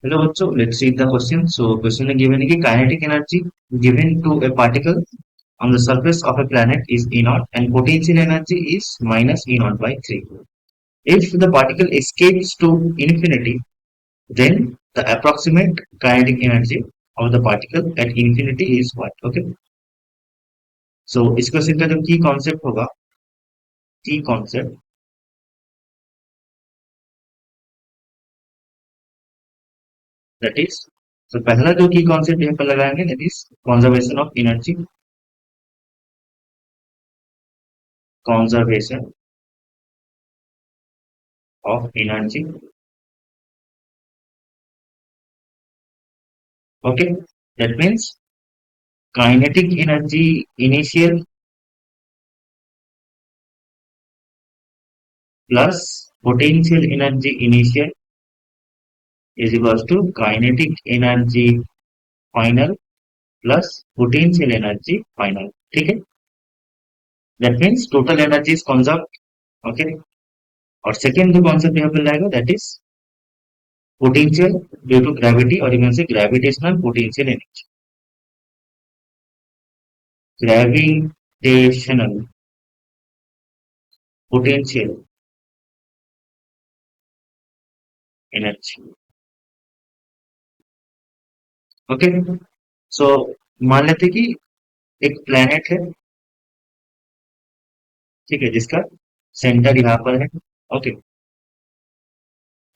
Hello, bachcho. Let's read the question. So, question is given कि kinetic energy given to a particle on the surface of a planet is E naught and potential energy is minus E naught by 3. If the particle escapes to infinity, then the approximate kinetic energy of the particle at infinity is what? Okay. So, इस question का जो की concept होगा, की concept that is, तो पहला जो की कॉन्सेप्ट यहाँ पर लगाएंगे that is conservation of energy, conservation of energy. Okay, that means kinetic energy initial plus potential energy initial is equals to kinetic energy final plus potential energy final. ठीक है, that means total energy is conserved. Okay, और second जो concept यहाँ पे लाएगा that is potential due to gravity, और you can say gravitational potential energy, gravitational potential energy. Okay, so मान लेते कि एक प्लेनेट है, ठीक है, जिसका सेंटर यहाँ पर है. Okay,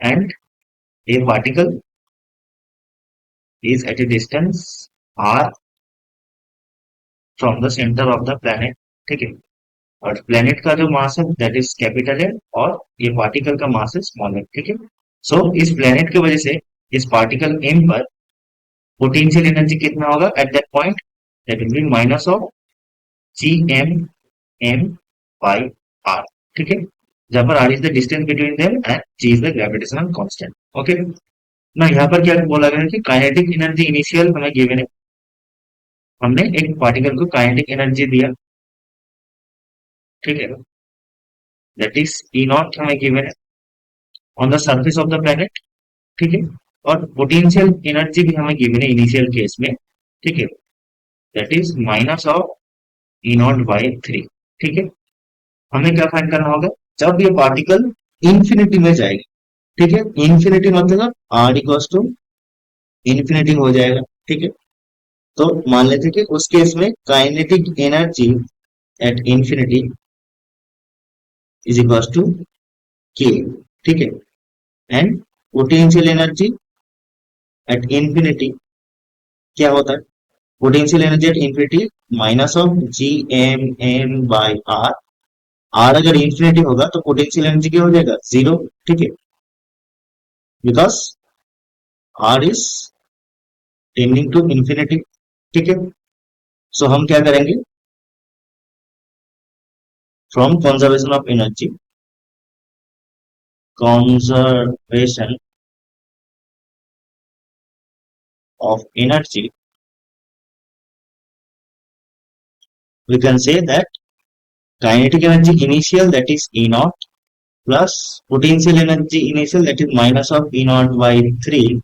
and a particle is at a distance R from the centre of the planet. ठीक है, और प्लेनेट का जो मास है दैट इज कैपिटल है और ये पार्टिकल का मास है स्मॉल है. ठीक है, सो इस प्लेनेट की वजह से इस पार्टिकल एम पर पोटेंशियल एनर्जी कितना होगा at that point, that will be minus of G M M by R. ठीक है, जहां पर R is the distance between them and G is the gravitational constant. Okay, ना यहाँ पर क्या बोला गया है कि काइनेटिक एनर्जी इनिशियल हमें गिवन है, हमने एक पार्टिकल को काइनेटिक एनर्जी दिया. ठीक है, दैट इज ई नॉट हमें गिवन है on the surface of the planet. ठीक है, और पोटेंशियल एनर्जी भी हमें गिवन है इनिशियल केस में. ठीक है, that is minus of E not by 3. ठीक है, हमें क्या फाइंड करना होगा जब ये पार्टिकल इंफिनिटी में जाएगी. ठीक है, इंफिनिटी मतलब आर इक्वल्स टू इंफिनिटी हो जाएगा. ठीक है, तो मान लेते हैं कि उस केस में kinetic energy at infinity is equals to K. ठीक है, and potential energy at infinity क्या होता है, potential energy at infinity minus of G M M by R. R अगर इंफिनिटी होगा तो पोटेंशियल एनर्जी क्या हो जाएगा, जीरो. ठीक है, because R is tending to infinity. ठीक है, सो हम क्या करेंगे, from conservation of energy, conservation of energy, we can say that kinetic energy initial that is E naught plus potential energy initial that is minus of E naught by 3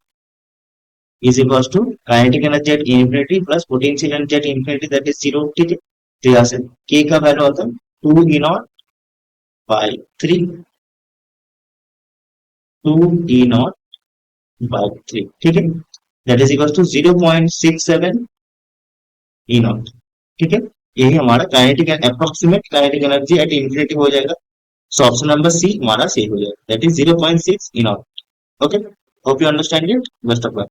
is equals to kinetic energy at infinity plus potential energy at infinity that is 0. ठीक है, तो यहाँ से k का value आता है 2 E naught by 3, 2 E naught by 3. ठीक है, that is equals to 0.67 E naught. ठीक है, यही हमारा kinetic approximate kinetic energy at infinity हो जाएगा. सो ऑप्शन नंबर सी हमारा सही हो जाएगा, that is 0.6 in. Okay, hope you understand it. Best of luck.